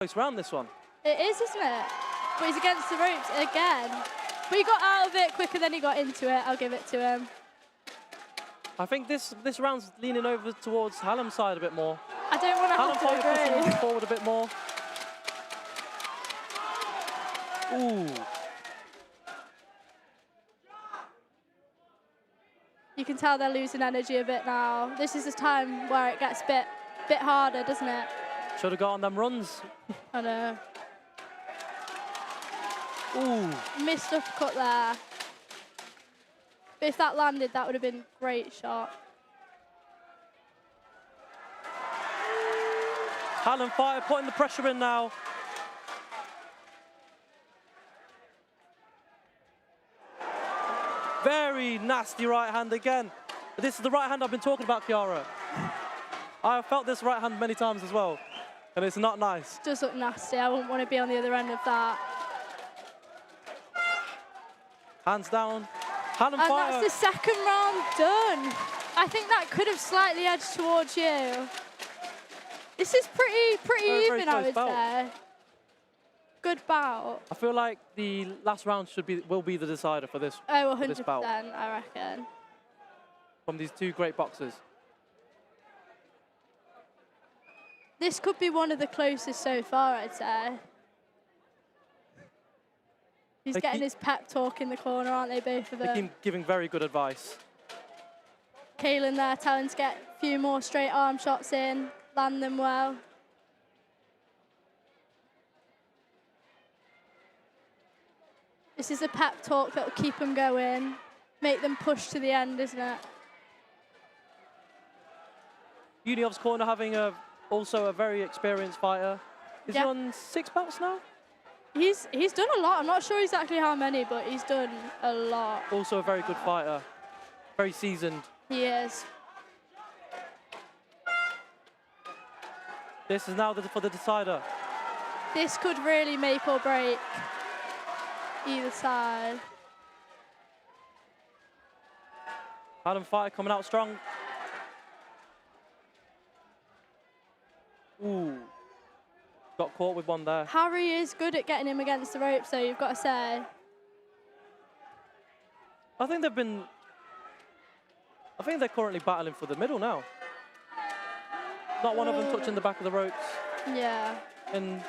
close round, this one. It is, isn't it? But he's against the ropes again. But he got out of it quicker than he got into it. I'll give it to him. I think this round's leaning over towards Hallam's side a bit more. I don't want to have to agree. Pushing forward a bit more. Ooh. You can tell they're losing energy a bit now. This is the time where it gets a bit harder, doesn't it? Should have got on them runs. I know. Ooh. Missed uppercut there. But if that landed, that would have been a great shot. Hallam fighter putting the pressure in now. Very nasty right hand again. This is the right hand I've been talking about, Kiara. I have felt this right hand many times as well, and it's not nice. It does look nasty. I wouldn't want to be on the other end of that. Hands down. Hallam fighter. And that's the second round done. I think that could have slightly edged towards you. This is pretty even, I would say. Good bout. I feel like the last round will be the decider for this. Oh, 100%, this bout. I reckon. From these two great boxers. This could be one of the closest so far, I'd say. He's getting his pep talk in the corner, aren't they, both of them? They keep giving very good advice. Kaylin there telling to get a few more straight arm shots in, land them well. This is a pep talk that will keep them going, make them push to the end, isn't it? Uniov's corner having also a very experienced fighter. Is he on 6 belts now? He's done a lot. I'm not sure exactly how many, but he's done a lot. Also a very good fighter, very seasoned. He is. This is now for the decider. This could really make or break either side. Hallam fighter coming out strong. Ooh. Got caught with one there. Harry is good at getting him against the ropes, though, you've got to say. I think they're currently battling for the middle now. Not one of them touching the back of the ropes. Yeah. And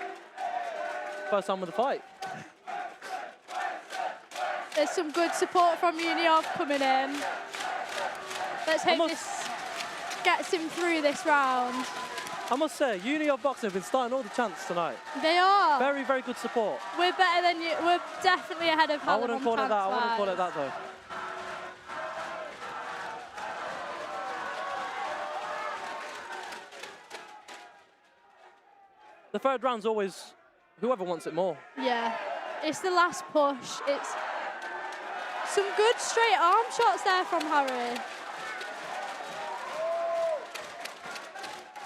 first time with the fight. There's some good support from Uniov coming in. Let's hope this gets him through this round. I must say, Uniov boxing have been starting all the chants tonight. They are. Very, very good support. We're better than you. We're definitely ahead of Hallam. I wouldn't call it that. I wouldn't call it that, though. The third round's always whoever wants it more. Yeah. It's the last push. It's some good straight arm shots there from Harry.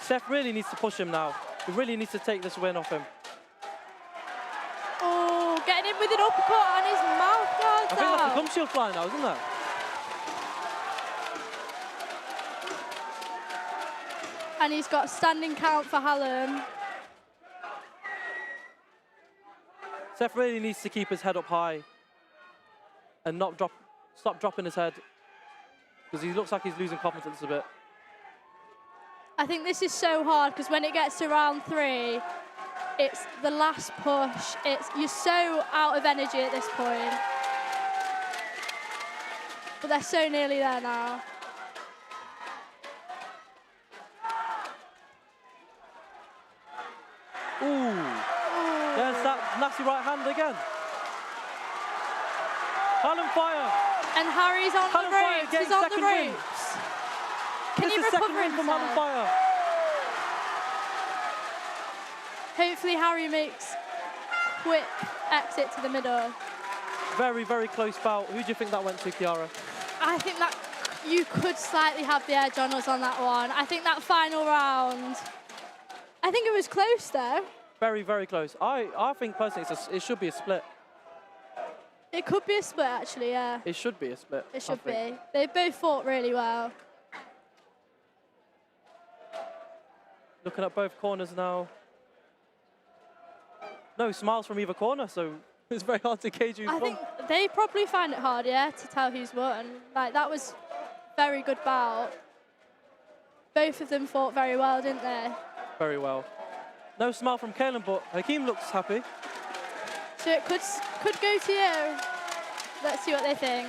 Seth really needs to push him now. He really needs to take this win off him. Oh, getting him with an uppercut on his mouth guards. I think that's the gum shield fly now, isn't there? And he's got standing count for Hallam. Seth really needs to keep his head up high and not stop dropping his head, because he looks like he's losing confidence a bit. I think this is so hard because when it gets to round 3, it's the last push. You're so out of energy at this point. But they're so nearly there now. Ooh. There's that nasty right hand again. Hallam fire. And Harry's on the ropes. He's on the ropes. Can he recover himself? From Hallam fire. Hopefully Harry makes quick exit to the middle. Very, very close bout. Who do you think that went to, Kiara? I think that you could slightly have the edge on us on that one. I think that final round, I think it was close though. Very, very close. I think personally it should be a split. It could be a split actually, yeah. It should be a split. It should be. They both fought really well. Looking at both corners now. no smiles from either corner, so it's very hard to gauge who's I won. think they probably find it hard, yeah, to tell who's won. Like, that was very good bout. Both of them fought very well, didn't they? Very well. No smile from Kaelin, but Hakeem looks happy. So it could go to you. Let's see what they think.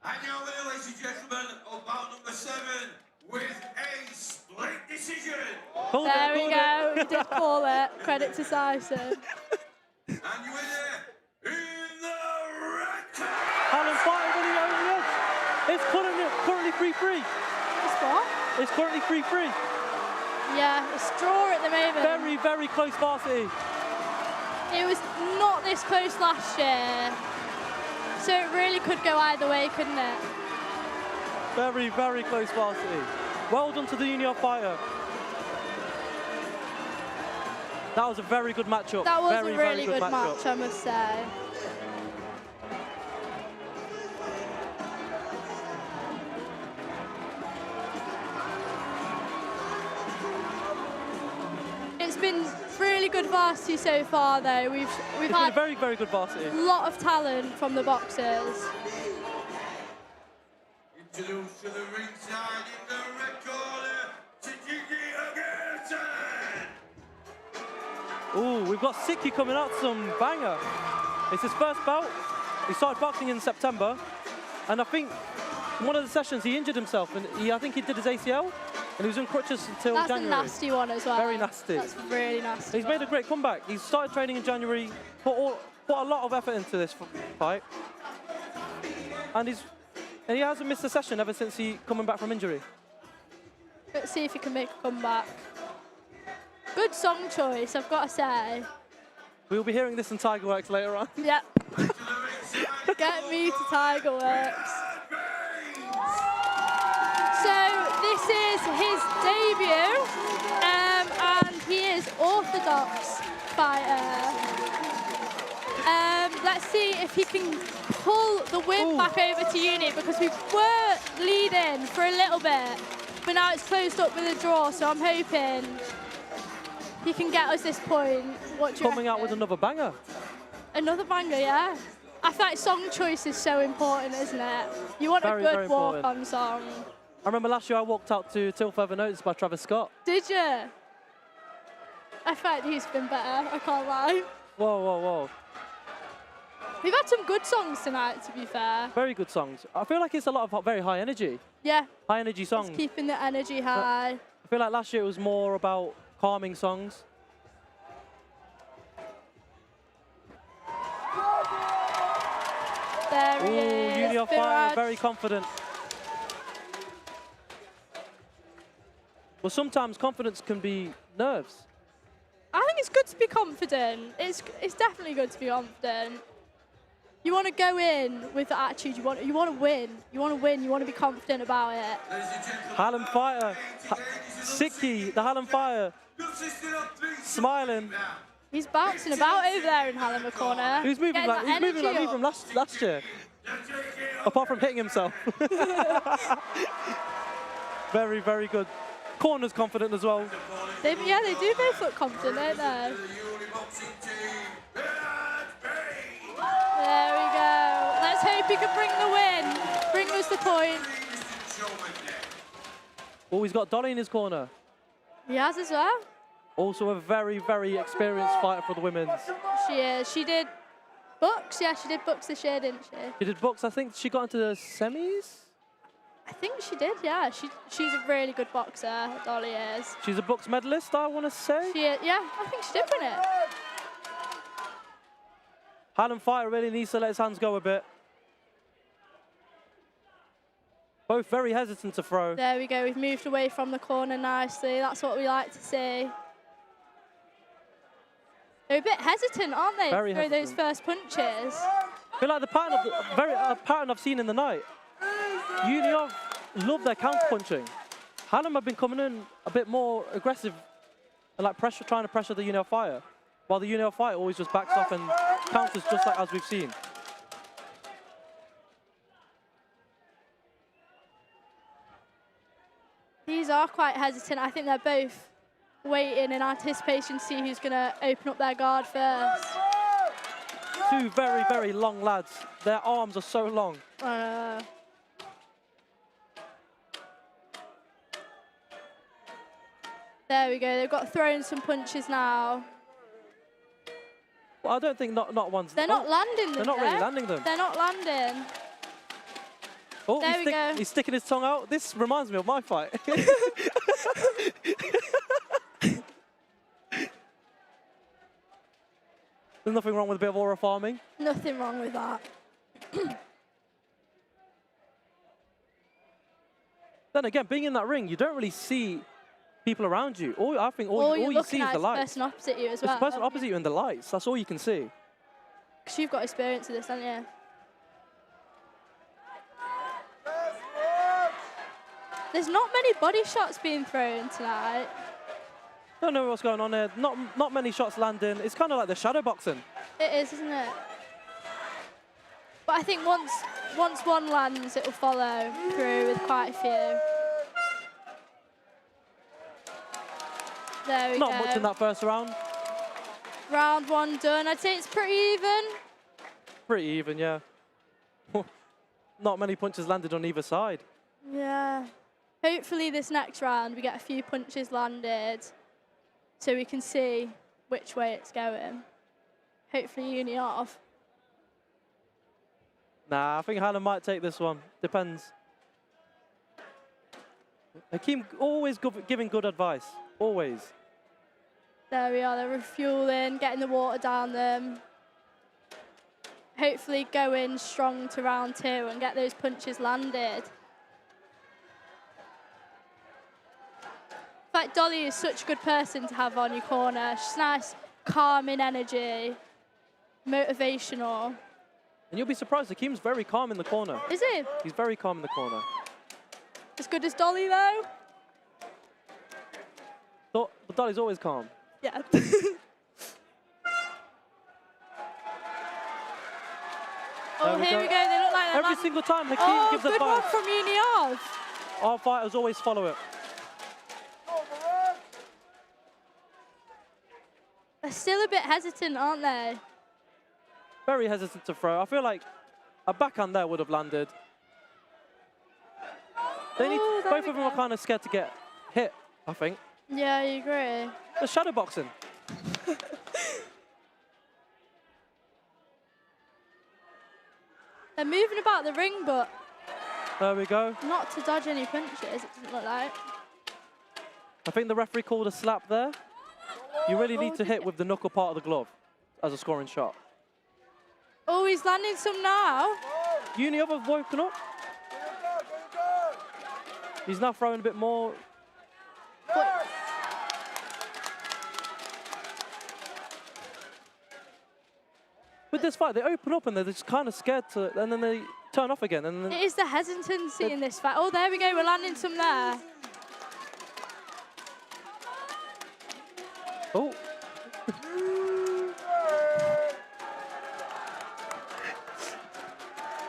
And now then, ladies and gentlemen, bout number 7 with a split decision. There we go. He did call it. Credit to Sison. And you winner in the red corner. Alan Fighter winning over the edge. It's currently 3-3. It's what? It's currently 3-3. Yeah, it's draw at the moment. Very, very close Varsity. It was not this close last year. So it really could go either way, couldn't it? Very, very close Varsity. Well done to the Union Fighter. That was a very good matchup. That was very, a really very good match, I must say. It's been really good Varsity so far, though. We've It's been had a very, very good Varsity. a lot of talent from the boxers. Introduce to the ringside in the red corner, Tijiki Agerson. Ooh, we've got Siki coming out, some banger. It's his first bout. He started boxing in September, and I think in one of the sessions he injured himself, and I think he did his ACL, and he was in crutches until That's January. a nasty one as well. Very nasty. That's really nasty. He's made a great comeback. He started training in January, put a lot of effort into this fight, and he hasn't missed a session ever since he coming back from injury. Let's see if he can make a comeback. Good song choice, I've got to say. We'll be hearing this in Tiger Works later on. Yep. Get me to Tiger Works. So this is his debut, and he is orthodox fighter. Let's see if he can pull the win back over to Uni, because we were leading for a little bit, but now it's closed up with a draw, so I'm hoping he can get us this point. What do you Coming out with reckon? another banger. Another banger, yeah. I feel like song choice is so important, isn't it? You want Very, a very good walk-on song. I remember last year I walked out to Till Further Notice by Travis Scott. Did you? I feel like he's been better, I can't lie. Whoa, whoa, whoa. We've had some good songs tonight, to be fair. Very good songs. I feel like it's a lot of very high energy. Yeah, High energy songs. it's keeping the energy high. I feel like last year it was more about calming songs. There he Ooh, is. Union Fire, Viraj. very confident. Well, sometimes confidence can be nerves. I think it's good to be confident. It's definitely good to be confident. You want to go in with the attitude. You want to win. You want to win. You want to be confident about it. Hallam Fire, Siki, the Hallam Fire, smiling. He's bouncing about over there in Hallam corner. He's moving Getting like that me energy from up. last year. Apart from hitting himself. Very, very good. Corner's confident as well. They do both look confident, don't they? There we go. Let's hope he can bring the win. Bring us the point. Oh, he's got Dolly in his corner. He has as well. Also a very, very experienced fighter for the women's. She is. She did books. Yeah, she did books this year, didn't she? She did books. I think she got into the semis. I think she did, yeah. She's a really good boxer, Dolly is. She's a books medalist, I want to say. Yeah, I think she did win it. Hallam Fighter really needs to let his hands go a bit. Both very hesitant to throw. There we go. We've moved away from the corner nicely. That's what we like to see. They're a bit hesitant, aren't they? Very to throw those hesitant. first punches. I feel like the pattern pattern I've seen in the night. Union love their counter punching. Hallam have been coming in a bit more aggressive and like trying to pressure the Union Fire, while the Union Fire always just backs off and counters just like as we've seen. These are quite hesitant. I think they're both waiting in anticipation to see who's going to open up their guard first. Two very, very long lads. Their arms are so long. There we go. They've got thrown some punches now. Well, I don't think not one's... They're not landing them. They're not really landing them. They're not landing. Oh, there we go. He's sticking his tongue out. This reminds me of my fight. There's nothing wrong with a bit of aura farming. Nothing wrong with that. Then again, being in that ring, you don't really see people around you. I think all you see is the lights. It's the person opposite you as well. It's the person opposite you and the lights. That's all you can see. Because you've got experience of this, haven't you? There's not many body shots being thrown tonight. Don't know what's going on there. Not many shots landing. It's kind of like the shadow boxing. It is, isn't it? But I think once one lands, it will follow through with quite a few. There we go. Not much in that first round. Round one done. I'd say it's pretty even. Pretty even, yeah. Not many punches landed on either side. Yeah. Hopefully this next round we get a few punches landed so we can see which way it's going. Hopefully uni off. Nah, I think Hannah might take this one. Depends. Hakeem always giving good advice. Always. There we are. They're refueling, getting the water down them. Hopefully going strong to round two and get those punches landed. In fact, Dolly is such a good person to have on your corner. She's nice, calming energy, motivational. And you'll be surprised, Hakeem's very calm in the corner. Is he? He's very calm in the corner. As good as Dolly, though? But Dolly's always calm. Yeah. Oh, here we go. They look like they're Every single time Hakeem gives advice. good one from Uniov. Our fighters always follow it. They're still a bit hesitant, aren't they? Very hesitant to throw. I feel like a backhand there would have landed. Both of them are kind of scared to get hit, I think. Yeah, I agree. The shadow boxing. They're moving about the ring, but There we go. not to dodge any punches, it doesn't look like. I think the referee called a slap there. You really need to hit with the knuckle part of the glove as a scoring shot. Oh, he's landing some now. Uniov have woken up. He's now throwing a bit more. But With this fight, they open up and they're just kind of scared to, and then they turn off again. And then it is the hesitancy in this fight. Oh, there we go. We're landing some there. oh,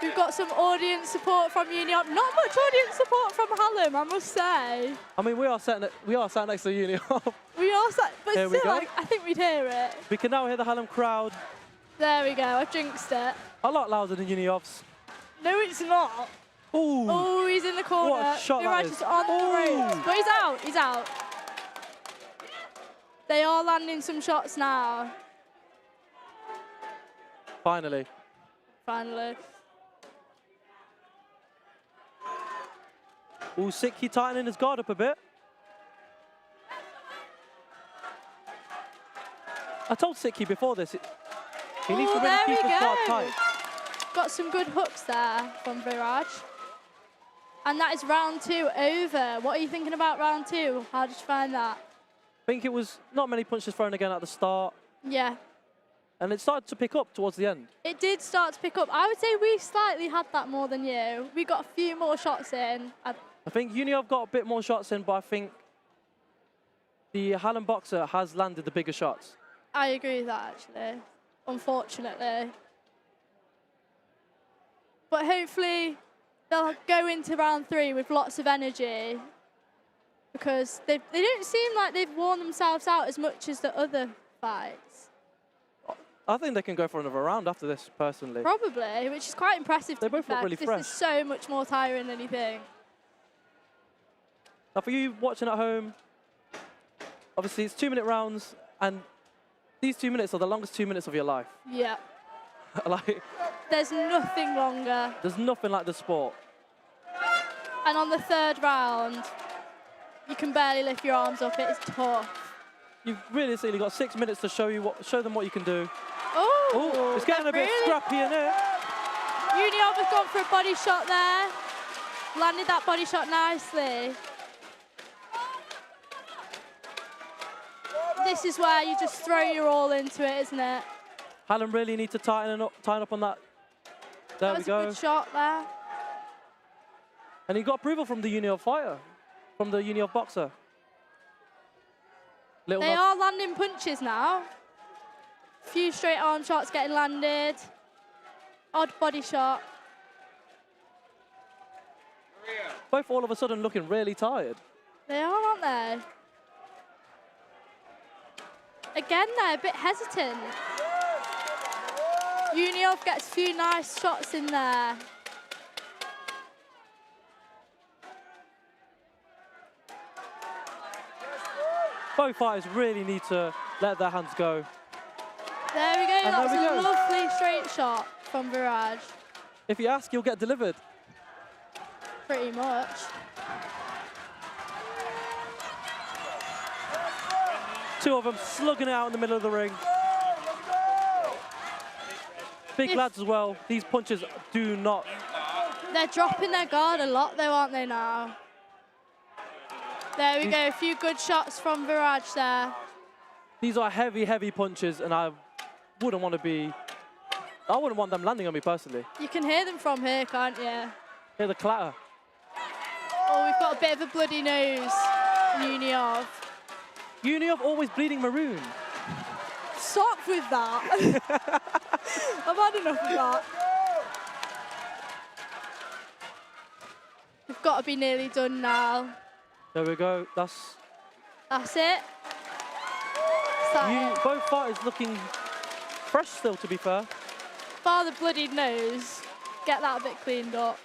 We've got some audience support from Union. Not much audience support from Hallam, I must say. I mean, we are sat next to Uniov. We are sat, but Here we still, go. I think we'd hear it. We can now hear the Hallam crowd There we go. I jinxed it. a lot louder than Uniov's. No, it's not. Ooh. Oh, he's in the corner. What a shot that Viraj is. is on the ropes. But he's out. He's out. They are landing some shots now. Finally. Finally. Ooh, Sikhi tightening his guard up a bit. I told Sikhi before this, he needs to really there keep we his guard go. tight. Got some good hooks there from Viraj. And that is round two over. What are you thinking about round two? How did you find that? I think it was not many punches thrown again at the start, Yeah. and it started to pick up towards the end. It did start to pick up. I would say we slightly had that more than you. We got a few more shots in. I think Uniov got a bit more shots in, but I think the Hallam boxer has landed the bigger shots. I agree with that, actually, unfortunately. But hopefully they'll go into round three with lots of energy because they don't seem like they've worn themselves out as much as the other fights. I think they can go for another round after this, personally. Probably, which is quite impressive. They both look really fresh. This is so much more tiring than anything. Now, for you watching at home, obviously it's 2-minute rounds, and these 2 minutes are the longest 2 minutes of your life. Yeah. Like, there's nothing longer. There's nothing like the sport. And on the third round, you can barely lift your arms up. It's tough. You've realistically got 6 minutes to show them what you can do. Oh, it's getting a bit scrappy in here. Uniov has gone for a body shot there. Landed that body shot nicely. This is where you just throw your all into it, isn't it? Hallam really need to tighten up on that. There we go. That was a good shot there. And he got approval from the Uniov fighter, from the Uniov boxer. They are landing punches now. Few straight arm shots getting landed. Odd body shot. Both all of a sudden looking really tired. They are, aren't they? Again, they're a bit hesitant. Uniov gets a few nice shots in there. Both fighters really need to let their hands go. There we go, and that's a lovely straight shot from Viraj. If you ask, you'll get delivered. Pretty much. Two of them slugging it out in the middle of the ring. Big lads as well. These punches do not. They're dropping their guard a lot though, aren't they now? There we go, a few good shots from Viraj there. These are heavy, heavy punches, and I wouldn't want them landing on me personally. You can hear them from here, can't you? Hear the clatter. Oh, we've got a bit of a bloody nose, Uniov. Uniov always bleeding maroon. Stop with that. I've had enough of that. We've got to be nearly done now. There we go. That's it. Both fighters looking fresh still, to be fair. Bar the bloodied nose. Get that a bit cleaned up.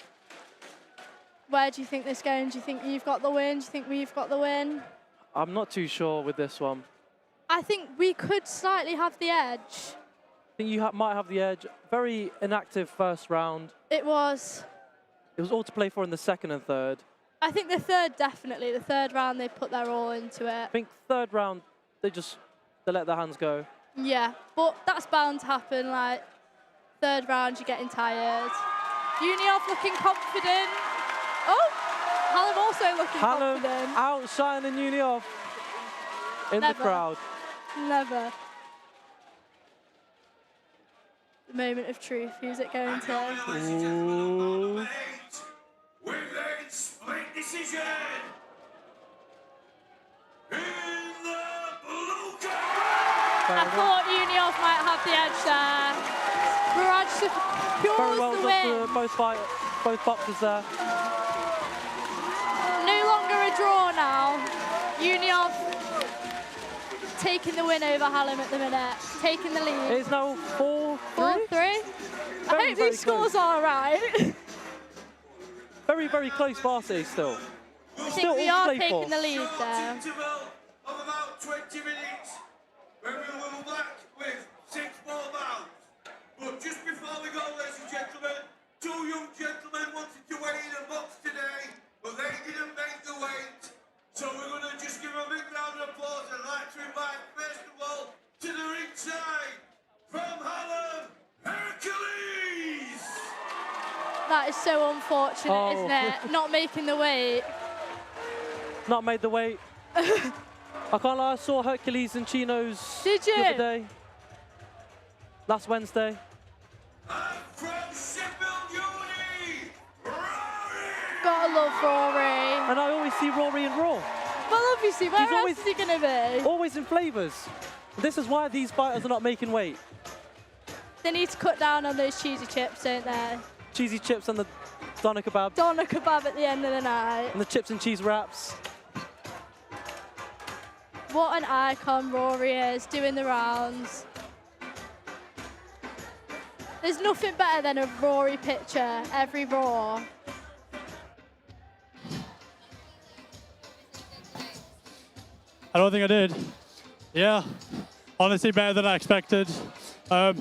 Where do you think this is going? Do you think you've got the win? Do you think we've got the win? I'm not too sure with this one. I think we could slightly have the edge. I think you might have the edge. Very inactive first round. It was. It was all to play for in the second and third. I think the third, definitely. The third round, they put their all into it. I think third round, they let their hands go. Yeah, but that's bound to happen. Like, third round, you're getting tired. Uniov looking confident. Oh, Hallam also looking confident. Outshining Uniov in the crowd. Never. The moment of truth. Who's it going to? Ooh. Within split decision. In the blue corner. I thought Uniov might have the edge there. Viraj secures Very well the done win. for both boxers there. No longer a draw now. Uniov taking the win over Hallam at the minute. Taking the lead. It's now 4-3. 4-3. I hope these scores are right. Very, very close Varsity still. I think we are taking the lead there. Interval of about 20 minutes. When we will be back with 6 more rounds. But just before we go, ladies and gentlemen, 2 young gentlemen wanted to weigh in a box today, but they didn't make the weight. So we're going to just give a big round of applause and like to invite, first of all, to the ringside, from Hallam, Hercules! That is so unfortunate, isn't it? Not making the weight. Not made the weight. I can't lie, I saw Hercules and Chinos Did you? the other day. Last Wednesday. And from Sheffield, Uni, Rory! Gotta love Rory. And I always see Rory in Raw. Well, obviously, where else is he going to be? Always in flavours. This is why these fighters are not making weight. They need to cut down on those cheesy chips, don't they? Cheesy chips and the doner kebab. Doner kebab at the end of the night. And the chips and cheese wraps. What an icon Rory is, doing the rounds. There's nothing better than a Rory picture every Raw. I don't think I did. Yeah, honestly better than I expected. I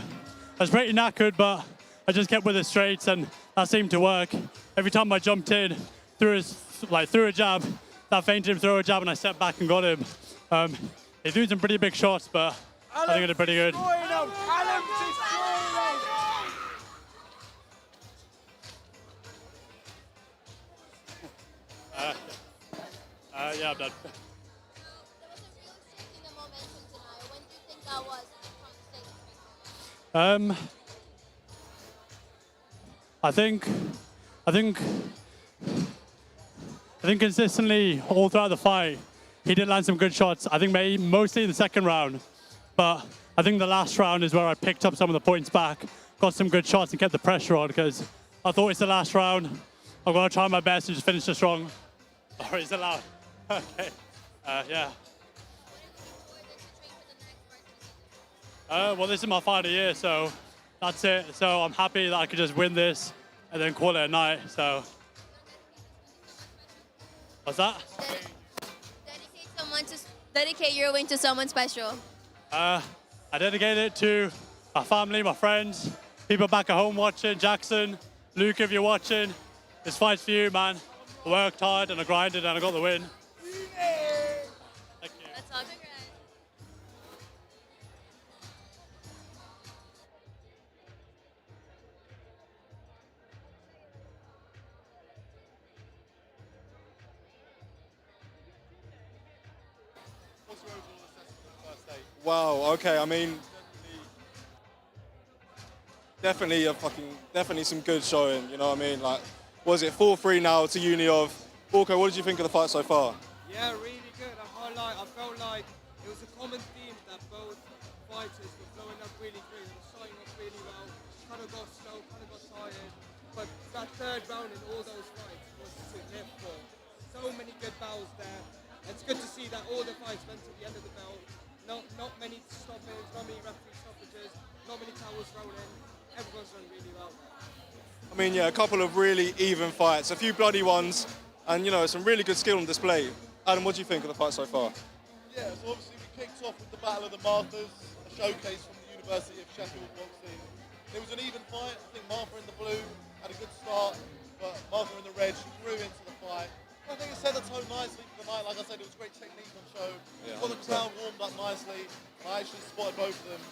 was pretty knackered, but I just kept with the straights and that seemed to work. Every time I jumped in, threw a jab, that fainted him, threw a jab, and I stepped back and got him. He threw some pretty big shots, but I think I did pretty good. Yeah, I'm done. I think consistently all throughout the fight, he did land some good shots. I think mostly in the second round, but I think the last round is where I picked up some of the points back, got some good shots and kept the pressure on because I thought it's the last round. I'm going to try my best to just finish it strong. Or is it loud? Okay, yeah. Well, this is my final year, so that's it. So I'm happy that I could just win this and then call it a night. So, what's that? Dedicate your win to someone special. I dedicate it to my family, my friends, people back at home watching. Jackson, Luke, if you're watching, this fight's for you, man. I worked hard and I grinded and I got the win. Thank you. That's all. Wow, okay, I mean, definitely some good showing, you know what I mean? Like, was it 4-3 now to Uniov? Walker, what did you think of the fight so far? Yeah, really good. I felt like it was a common theme that both fighters were blowing up really great. They were starting off really well, kind of got slow, kind of got tired. But that third round in all those fights was to live for. So many good battles there. It's good to see that all the fights went to the end of the bell. Not many stoppers, not many referee stoppages, not many towels rolling. Everyone's done really well there. I mean, yeah, a couple of really even fights, a few bloody ones, and, you know, some really good skill on display. Adam, what do you think of the fight so far? Yeah, so obviously we kicked off with the Battle of the Marthas, a showcase from the University of Sheffield boxing. It was an even fight. I think Martha in the blue had a good start, but Martha in the red, she grew into the fight. I think it set the tone nicely for the night. Like I said, it was great technique on show. Yeah, Got the crowd warmed up nicely. I actually spotted both of them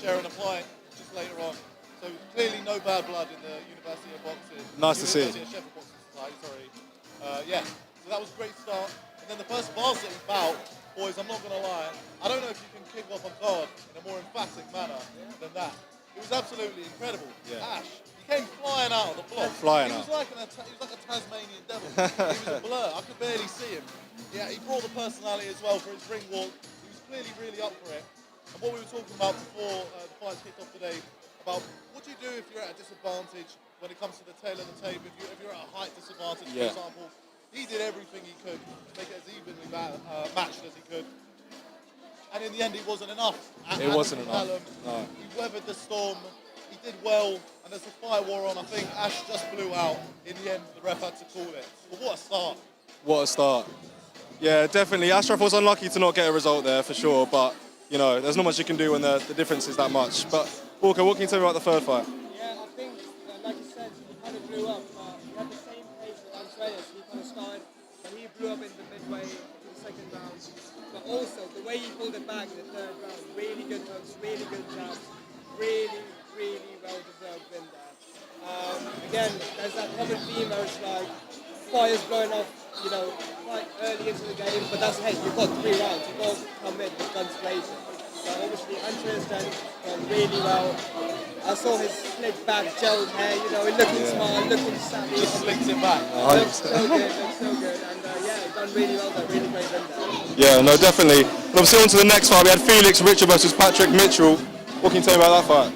sharing a pint just later on. So clearly no bad blood in the University of Boxing. Nice to see. University of Sheffield Boxing Society, sorry. Yeah, so that was a great start. And then the first Varsity bout, boys, I'm not going to lie, I don't know if you can kick off a card in a more emphatic manner than that. It was absolutely incredible. Yeah. Ash, he came flying out of the block. Flying he out. was like a Tasmanian devil. He was a blur. I could barely see him. Yeah, he brought the personality as well for his ring walk. He was clearly really up for it. And what we were talking about before the fight kicked off today, about what do you do if you're at a disadvantage when it comes to the tail of the tape, if you're at a height disadvantage, for example. He did everything he could to make it as evenly matched as he could. And in the end, it wasn't enough. It wasn't enough. No. He weathered the storm. He did well. And as the fight wore on, I think Ash just blew out. In the end, the ref had to call it. But what a start. What a start. Yeah, definitely. Ashraf was unlucky to not get a result there, for sure. But, you know, there's not much you can do when the difference is that much. But, Walker, what can you tell me about the third fight? Yeah, I think, like you said, he kind of blew up. He had the same pace as Andreas. He kind of started, but he blew up in the midway to the second round. But also, the way he pulled it back in the third round, really good hooks, really good jabs, really, really well-deserved win there. Again, there's that common theme where it's like, fire's blowing off, you know, quite early into the game, but that's, hey, you've got 3 rounds, you've got to come in with guns blazing. So obviously, Andreas done really well. I saw his slick back, gelled hair, you know, looking smart, looking savvy. Just slicked it back. Looks so good, looks so good. And yeah, done really well there, really great win there. Yeah, no, definitely. And obviously on to the next fight. We had Felix Richard versus Patrick Mitchell. What can you tell me about that fight?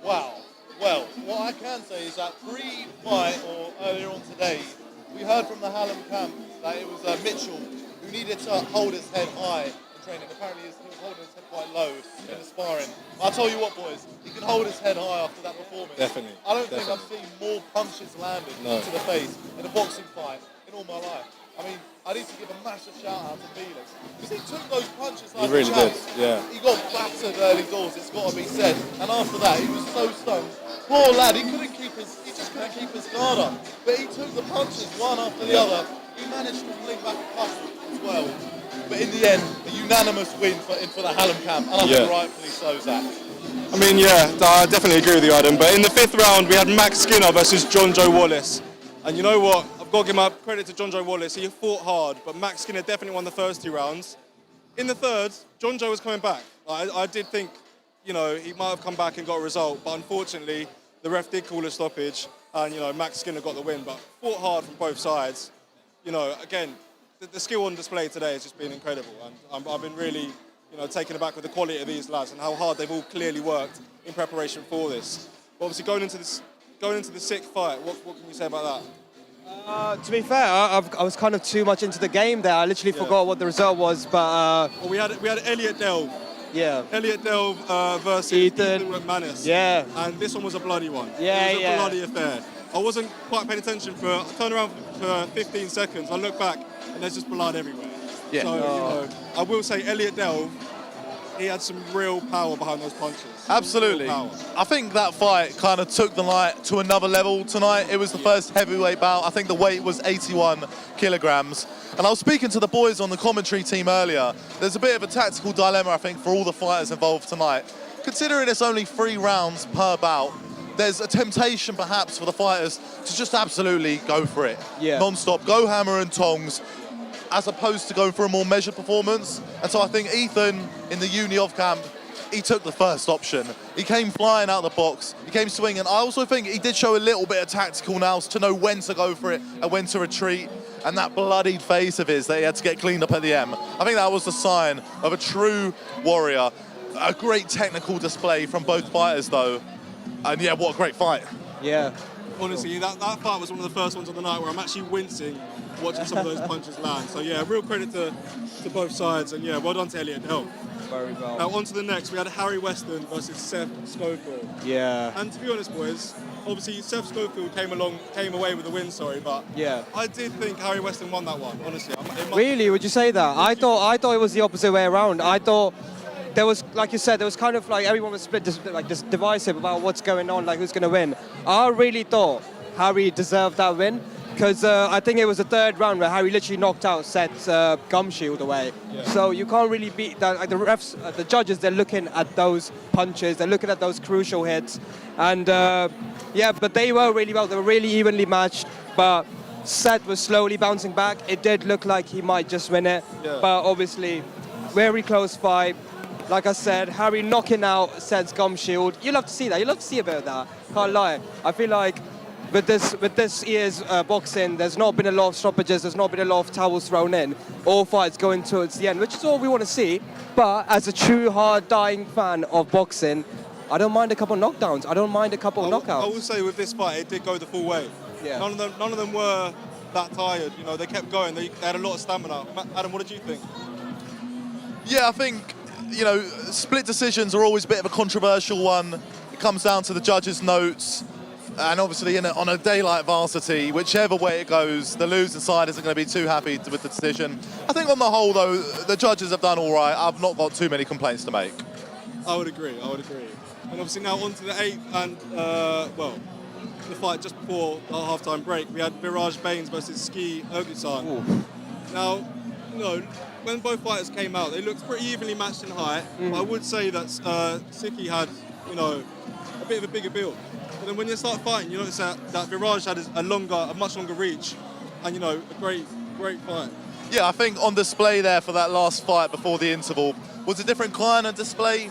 Wow. Well, what I can say is that pre-fight, or earlier on today, we heard from the Hallam camp that it was Mitchell who needed to hold his head high and training. Apparently he was holding his head quite low in the sparring. I'll tell you what, boys, he can hold his head high after that performance. Definitely. I don't think I've seen more punches landed to the face in a boxing fight in all my life. I mean, I need to give a massive shout out to Felix, because he took those punches like He really a champ. did, yeah. He got battered early doors, it's got to be said. And after that, he was so stunned. Poor lad, he just couldn't keep his guard up. But he took the punches one after the other. He managed to fling back a couple as well. But in the end, a unanimous win for the Hallam camp, and I think rightfully so, Zach. I mean, yeah, I definitely agree with you, Adam. But in the 5th round, we had Max Skinner versus John Joe Wallace. And you know what? I've got to give my credit to John Joe Wallace. He fought hard, but Max Skinner definitely won the first 2 rounds. In the 3rd, John Joe was coming back. I did think, you know, he might have come back and got a result, but unfortunately, the ref did call a stoppage, and, you know, Max Skinner got the win, but fought hard from both sides. You know, again, the skill on display today has just been incredible, and I've been really, you know, taken aback with the quality of these lads and how hard they've all clearly worked in preparation for this. But obviously, going into the 6th fight, what can you say about that? To be fair, I was kind of too much into the game there. I literally forgot what the result was, but... well, we had Elliot Delve. Yeah. Elliot Delve versus Ethan McManus. Yeah. And this one was a bloody one. Yeah, it was a bloody affair. I wasn't quite paying attention I turned around for 15 seconds, I look back, and there's just blood everywhere. Yeah. So, you know, I will say Elliot Delve, he had some real power behind those punches. Absolutely. I think that fight kind of took the night to another level tonight. It was the first heavyweight bout. I think the weight was 81 kilograms. And I was speaking to the boys on the commentary team earlier. There's a bit of a tactical dilemma, I think, for all the fighters involved tonight. Considering it's only 3 rounds per bout, there's a temptation perhaps for the fighters to just absolutely go for it. Yeah. Non-stop, go hammer and tongs, as opposed to going for a more measured performance. And so I think Ethan, in the Uni-Ov camp, he took the first option. He came flying out of the box. He came swinging. I also think he did show a little bit of tactical nous to know when to go for it and when to retreat. And that bloodied face of his that he had to get cleaned up at the end, I think that was the sign of a true warrior. A great technical display from both fighters, though. And yeah, what a great fight. Yeah. Honestly, that fight was one of the first ones of the night where I'm actually wincing watching some of those punches land. So yeah, real credit to both sides, and yeah, well done to Elliot Delve. Very well. Now on to the next, we had Harry Weston versus Seth Schofield. Yeah. And to be honest, boys, obviously Seth Schofield came away with the win, but yeah, I did think Harry Weston won that one, honestly. Really, would you say that? I thought it was the opposite way around. I thought there was, like you said, there was kind of like everyone was split, just divisive about what's going on, like who's going to win. I really thought Harry deserved that win, because I think it was the 3rd round where Harry literally knocked out Seth's gum shield away. Yeah. So you can't really beat that. Like the refs, the judges, they're looking at those punches, they're looking at those crucial hits, and yeah, but they were really well. They were really evenly matched, but Seth was slowly bouncing back. It did look like he might just win it, but obviously, very close fight. Like I said, Harry knocking out Seth's gum shield. You love to see that. You love to see a bit of that. Can't lie. I feel like with this year's boxing, there's not been a lot of stoppages. There's not been a lot of towels thrown in. All fights going towards the end, which is all we want to see. But as a true hard-dying fan of boxing, I don't mind a couple of knockdowns. I don't mind a couple of knockouts. I will say with this fight, it did go the full way. Yeah. None of them were that tired. You know, they kept going. They had a lot of stamina. Adam, what did you think? Yeah, I think, you know, split decisions are always a bit of a controversial one. It comes down to the judges' notes. And obviously, on a day like Varsity, whichever way it goes, the losing side isn't going to be too happy with the decision. I think on the whole, though, the judges have done all right. I've not got too many complaints to make. I would agree. And obviously now on to the 8th and, well, the fight just before our half-time break, we had Viraj Bains versus Ski Ergusan. Now, you know, when both fighters came out, they looked pretty evenly matched in height. I would say that Siki had, you know, a bit of a bigger build. But then when you start fighting, you notice that Viraj had a much longer reach, and, you know, a great fight. Yeah, I think on display there for that last fight before the interval was a different kind of display.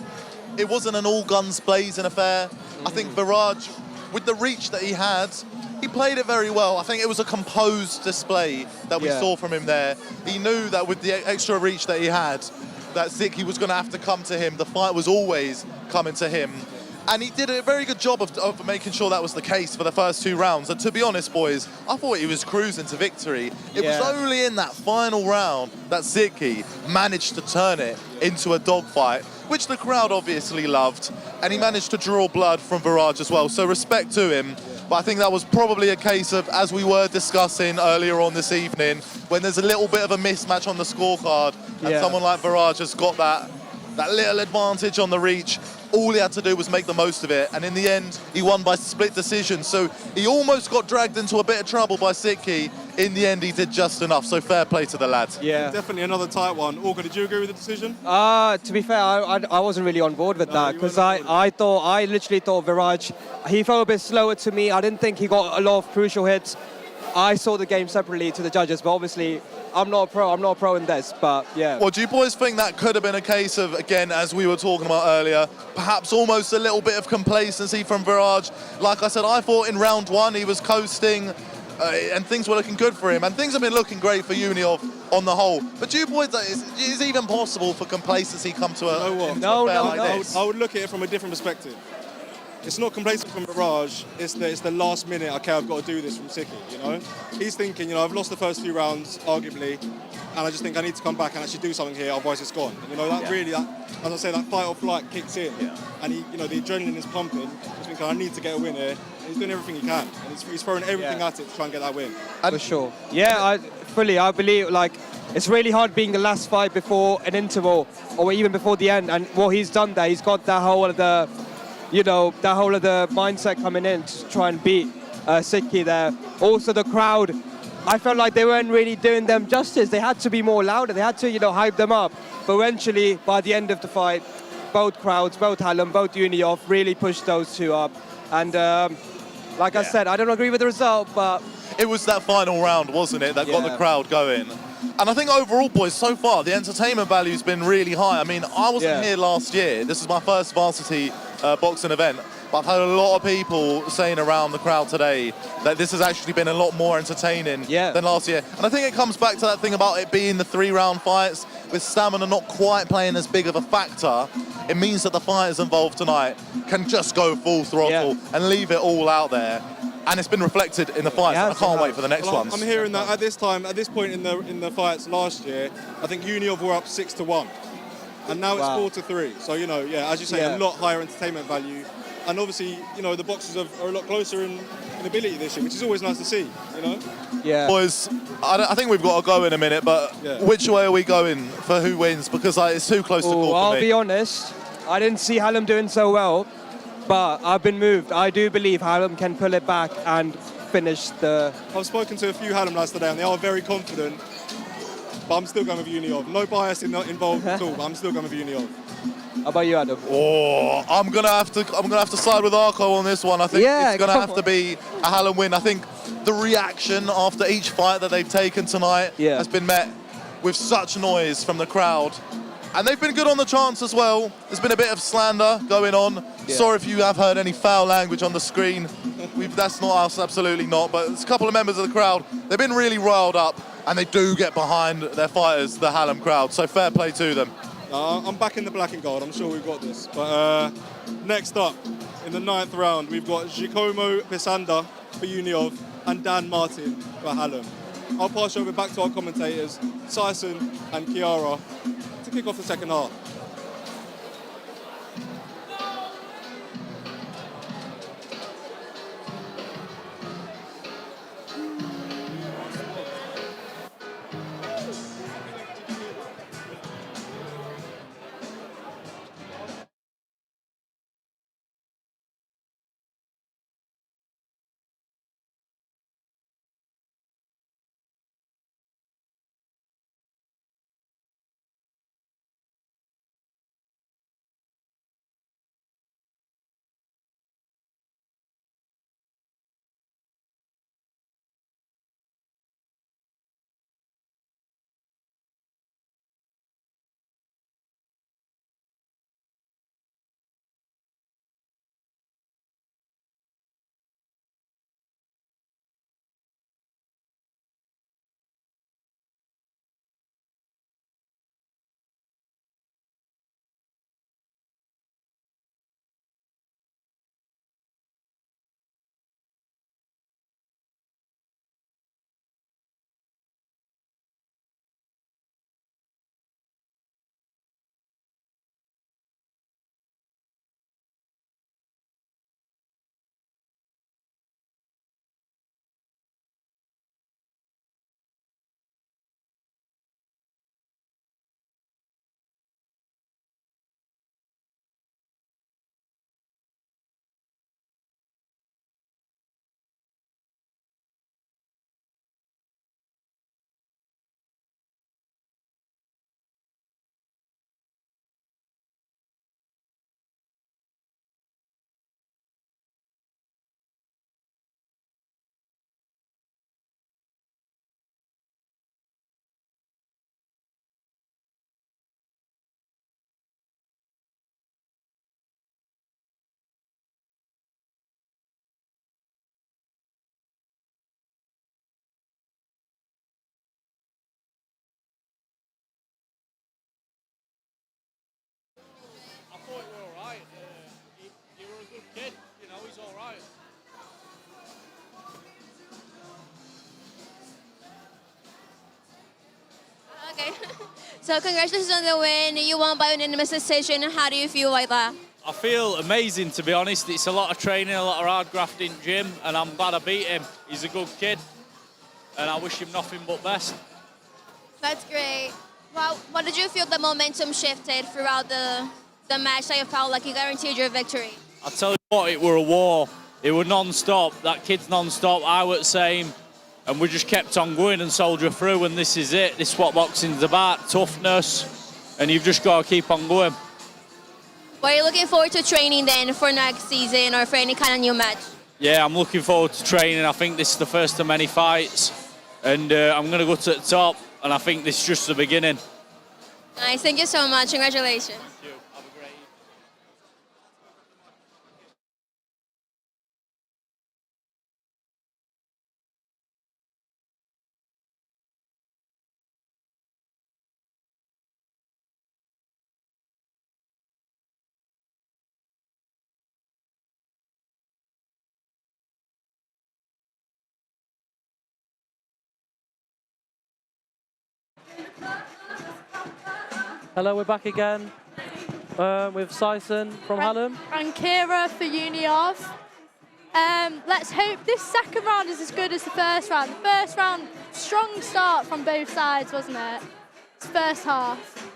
It wasn't an all guns blazing affair. I think Viraj, with the reach that he had, he played it very well. I think it was a composed display that we saw from him there. He knew that with the extra reach that he had, that Ziki was going to have to come to him. The fight was always coming to him. And he did a very good job of making sure that was the case for the first 2 rounds. And to be honest, boys, I thought he was cruising to victory. It was only in that final round that Zitki managed to turn it into a dogfight, which the crowd obviously loved. And he managed to draw blood from Viraj as well. So respect to him. But I think that was probably a case of, as we were discussing earlier on this evening, when there's a little bit of a mismatch on the scorecard, and someone like Viraj has got that little advantage on the reach, all he had to do was make the most of it. And in the end, he won by split decision. So he almost got dragged into a bit of trouble by Zitki. In the end, he did just enough. So fair play to the lads. Yeah. Definitely another tight one. Orga, did you agree with the decision? To be fair, I wasn't really on board with that, because I literally thought Viraj, he felt a bit slower to me. I didn't think he got a lot of crucial hits. I saw the game separately to the judges, but obviously I'm not a pro in this, but yeah. Well, do you boys think that could have been a case of, again, as we were talking about earlier, perhaps almost a little bit of complacency from Viraj? Like I said, I thought in round 1 he was coasting and things were looking good for him, and things have been looking great for Uniov on the whole. But do you boys, is it even possible for complacency come to a No. this? I would look at it from a different perspective. It's not complacent from Viraj, it's the last minute, okay, I've got to do this from Zitki, you know? He's thinking, you know, I've lost the first few rounds, arguably, and I just think I need to come back and actually do something here, otherwise it's gone. And, you know, that really, as I say, that fight or flight kicks in, and he, you know, the adrenaline is pumping. He's thinking, I need to get a win here. And he's doing everything he can, and he's throwing everything at it to try and get that win. For sure. Yeah, I believe, like, it's really hard being the last fight before an interval, or even before the end, and what he's done there, he's got that whole of the, you know, that whole of the mindset coming in to try and beat Zitki there. Also the crowd, I felt like they weren't really doing them justice. They had to be more louder. They had to, you know, hype them up. But eventually, by the end of the fight, both crowds, both Hallam, both Uniov really pushed those two up. And like I said, I don't agree with the result, but it was that final round, wasn't it, that got the crowd going. And I think overall, boys, so far, the entertainment value's been really high. I mean, I wasn't here last year. This is my first Varsity boxing event. But I've heard a lot of people saying around the crowd today that this has actually been a lot more entertaining than last year. And I think it comes back to that thing about it being the 3-round fights, with stamina not quite playing as big of a factor. It means that the fighters involved tonight can just go full throttle and leave it all out there. And it's been reflected in the fights. I can't wait for the next ones. I'm hearing that at this point in the fights last year, I think Uniov were up 6-1, and now it's 4-3. So, you know, as you say, a lot higher entertainment value, and obviously, you know, the boxers are a lot closer in ability this year, which is always nice to see. You know. Yeah. Boys, I think we've got to go in a minute, but which way are we going for who wins? Because it's too close to call for me. I'll be honest, I didn't see Hallam doing so well. But I've been moved. I do believe Hallam can pull it back and finish the... I've spoken to a few Hallam lads today, and they are very confident. But I'm still going with Uniov. No bias involved at all, but I'm still going with Uniov. How about you, Adam? Oh, I'm gonna have to side with Arco on this one. I think it's gonna have to be a Hallam win. I think the reaction after each fight that they've taken tonight has been met with such noise from the crowd. And they've been good on the chance as well. There's been a bit of slander going on. Sorry if you have heard any foul language on the screen. That's not us, absolutely not. But there's a couple of members of the crowd. They've been really riled up, and they do get behind their fighters, the Hallam crowd. So fair play to them. I'm back in the black and gold. I'm sure we've got this. But next up, in the 9th round, we've got Giacomo Pisanda for Uniov and Dan Martin for Hallam. I'll pass you over back to our commentators, Syson and Kiara, to kick off the second half. So congratulations on the win. You won by unanimous decision. How do you feel like that? I feel amazing, to be honest. It's a lot of training, a lot of hard grafting, Jim, and I'm glad I beat him. He's a good kid, and I wish him nothing but best. That's great. Well, what did you feel the momentum shifted throughout the match that you felt like you guaranteed your victory? I tell you what, it were a war. It were non-stop. That kid's non-stop. I were the same. And we just kept on going and soldier through, and this is it. This is what boxing's about, toughness, and you've just got to keep on going. Well, are you looking forward to training then for next season or for any kind of new match? Yeah, I'm looking forward to training. I think this is the first of many fights, and I'm going to go to the top, and I think this is just the beginning. Nice, thank you so much. Congratulations. Thank you. Have a great evening. Hello, we're back again with Sison from Hallam. And Kira for Uniov. Let's hope this second round is as good as the first round. The first round, strong start from both sides, wasn't it? It's first half.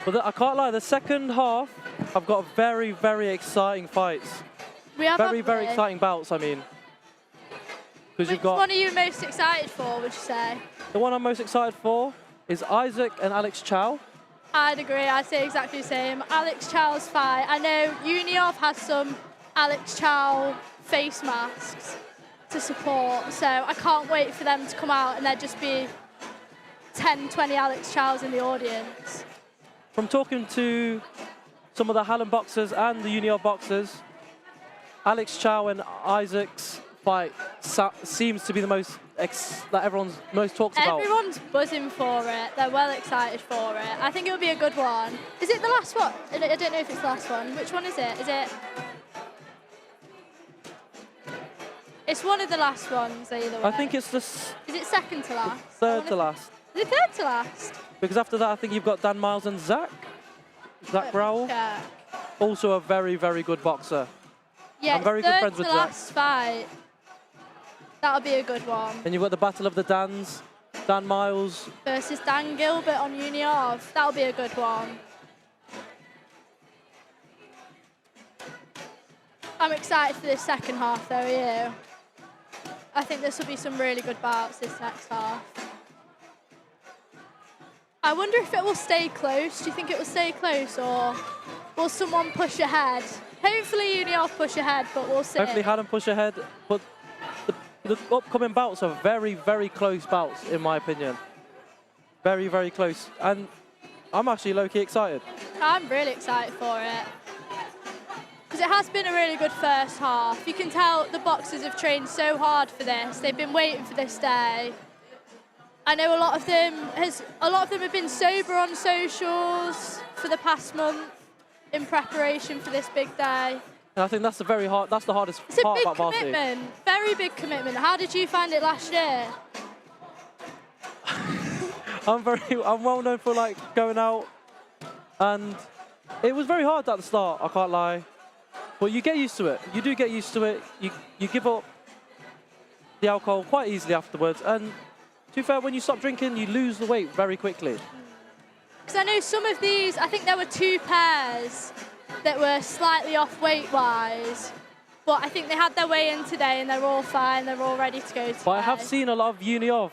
But I can't lie, the second half, I've got very, very exciting fights. We have Very exciting bouts, I mean. Because Which one are you most excited for, would you say? The one I'm most excited for is Isaac and Alex Chow. I'd agree, I'd say exactly the same. Alex Chow's fight. I know Uniov has some Alex Chow face masks to support, so I can't wait for them to come out and there'd just be 10, 20 Alex Chows in the audience. From talking to some of the Hallam boxers and the Uniov boxers, Alex Chow and Isaac's fight seems to be the most that everyone's most talks about. Everyone's buzzing for it. They're well excited for it. I think it'll be a good one. Is it the last one? I don't know if it's the last one. Which one is it? Is it? It's one of the last ones, either way. I think it's Is it second to last? third to last. Is it third to last? Because after that, I think you've got Dan Miles and Zach Rowell. Yeah. Also a very, very good boxer. Yeah, I'm very good friends with third to Zach. last fight. That'll be a good one. And you've got the Battle of the Dans, Dan Miles. Versus Dan Gilbert on Uniov. That'll be a good one. I'm excited for this second half, though, are you? I think this will be some really good bouts this next half. I wonder if it will stay close. Do you think it will stay close, or will someone push ahead? Hopefully Uniov push ahead, but we'll see. Hopefully Hallam push ahead, but the upcoming bouts are very, very close bouts, in my opinion. Very, very close. And I'm actually low-key excited. I'm really excited for it. Because it has been a really good first half. You can tell the boxers have trained so hard for this. They've been waiting for this day. I know a lot of them have been sober on socials for the past month in preparation for this big day. And I think that's the hardest It's a part big about Varsity. commitment, very big commitment. How did you find it last year? I'm well known for like going out, and it was very hard at the start, I can't lie. But you get used to it. You do get used to it. You give up the alcohol quite easily afterwards. And to be fair, when you stop drinking, you lose the weight very quickly. Because I know some of these, I think there were 2 pairs that were slightly off weight-wise. But I think they had their weigh in today and they're all fine. They're all ready to go today. But I have seen a lot of Uniov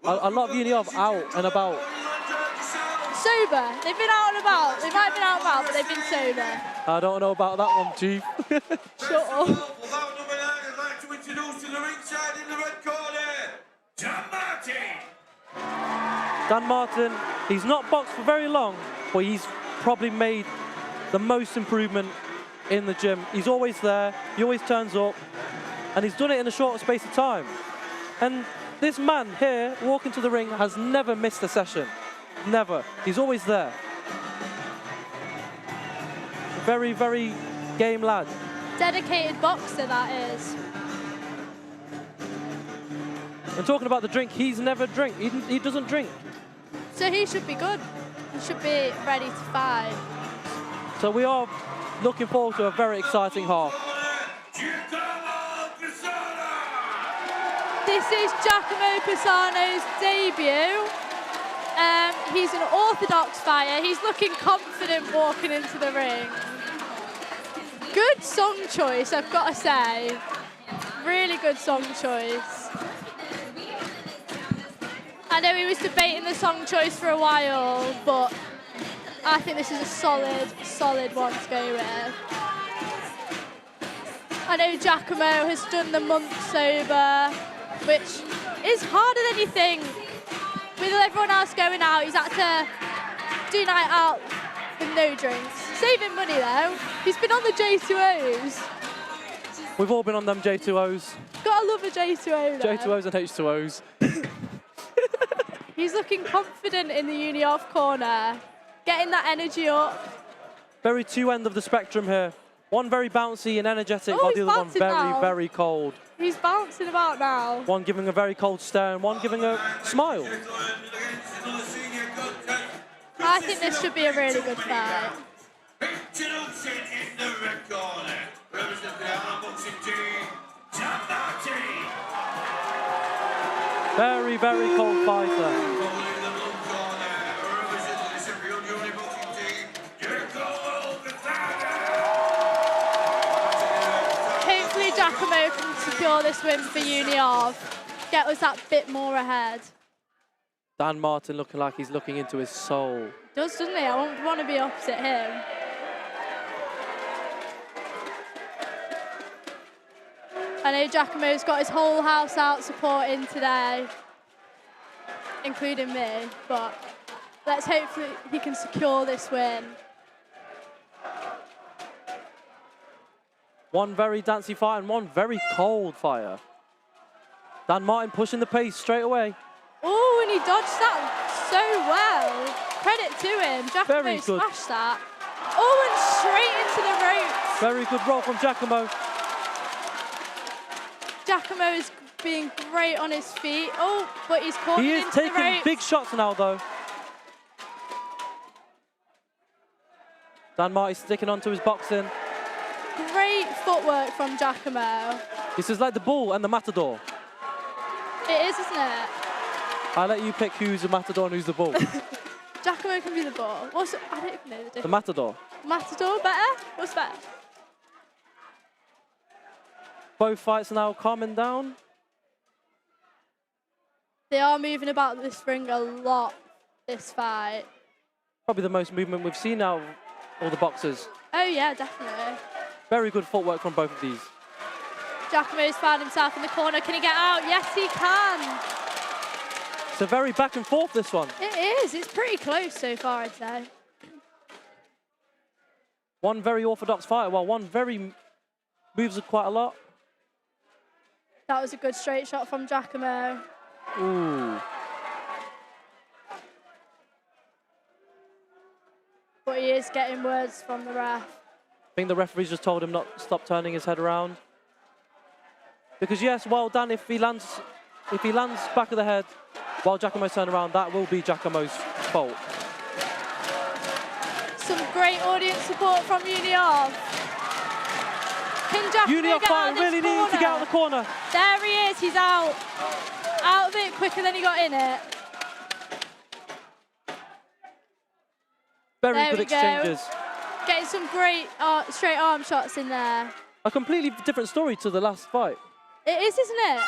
out and about. Sober. They've been out and about. They might have been out and about, but they've been sober. I don't know about that one, Chief. Shut up. Without number 9, I'd like to introduce to the ringside in the red corner, Dan Martin. Dan Martin, he's not boxed for very long, but he's probably made the most improvement in the gym. He's always there, he always turns up, and he's done it in a short space of time. And this man here, walking to the ring, has never missed a session. Never. He's always there. Very, very game lad. Dedicated boxer, that is. And talking about the drink, he's never drink. He doesn't drink. So he should be good. He should be ready to fight. So we are looking forward to a very exciting half. This is Giacomo Pisano's debut. He's an orthodox fighter. He's looking confident walking into the ring. Good song choice, I've got to say. Really good song choice. I know he was debating the song choice for a while, but I think this is a solid one to go with. I know Giacomo has done the month sober, which is harder than you think. With everyone else going out, he's had to do night out with no drinks. Saving money though. He's been on the J2Os. We've all been on them J2Os. Gotta love a J2O though. J2Os and H2Os. He's looking confident in the uni off corner, getting that energy up. Very two end of the spectrum here. One very bouncy and energetic, while he's the other one bouncing very, now. very cold. He's bouncing about now. One giving a very cold stare and one giving a smile. I think this should be a really good fight. Introducing in the red corner, representing the unboxing team, Very, very cold fighter. Hopefully Giacomo can secure this win for uni of. Get us that bit more ahead. Dan Martin looking like he's looking into his soul. Doesn't he? I won't want to be opposite him. I know Giacomo's got his whole house out supporting today, including me, but let's hopefully he can secure this win. One very dancey fight and one very cold fire. Dan Martin pushing the pace straight away. Oh, and he dodged that so well. Credit to him. Giacomo Very good. smashed that. Oh, and straight into the ropes. Very good roll from Giacomo. Giacomo is being great on his feet. Oh, but he's caught He is into the taking ropes. big shots now, though. Dan Martin sticking onto his boxing. Great footwork from Giacomo. This is like the bull and the matador. It is, isn't it? I'll let you pick who's the matador and who's the bull. Giacomo can be the bull. I don't even know the The difference. matador. Matador better? What's better? Both fights are now calming down. They are moving about this ring a lot, this fight. Probably the most movement we've seen out of all the boxers. Oh yeah, definitely. Very good footwork from both of these. Giacomo's found himself in the corner. Can he get out? Yes, he can. It's a very back and forth, this one. It is. It's pretty close so far, I'd say. One very orthodox fighter, while one very moves quite a lot. That was a good straight shot from Giacomo. Ooh. But he is getting words from the ref. I think the referees just told him not to stop turning his head around. Because yes, well done. If he lands back of the head while Giacomo's turned around, that will be Giacomo's fault. Some great audience support from Union. Can Giacomo Union get out fighter of this really needing to get out of the corner. There he is. He's out. Out of it quicker than he got in it. Very There good we go. exchanges. Getting some great straight arm shots in there. A completely different story to the last fight. It is, isn't it?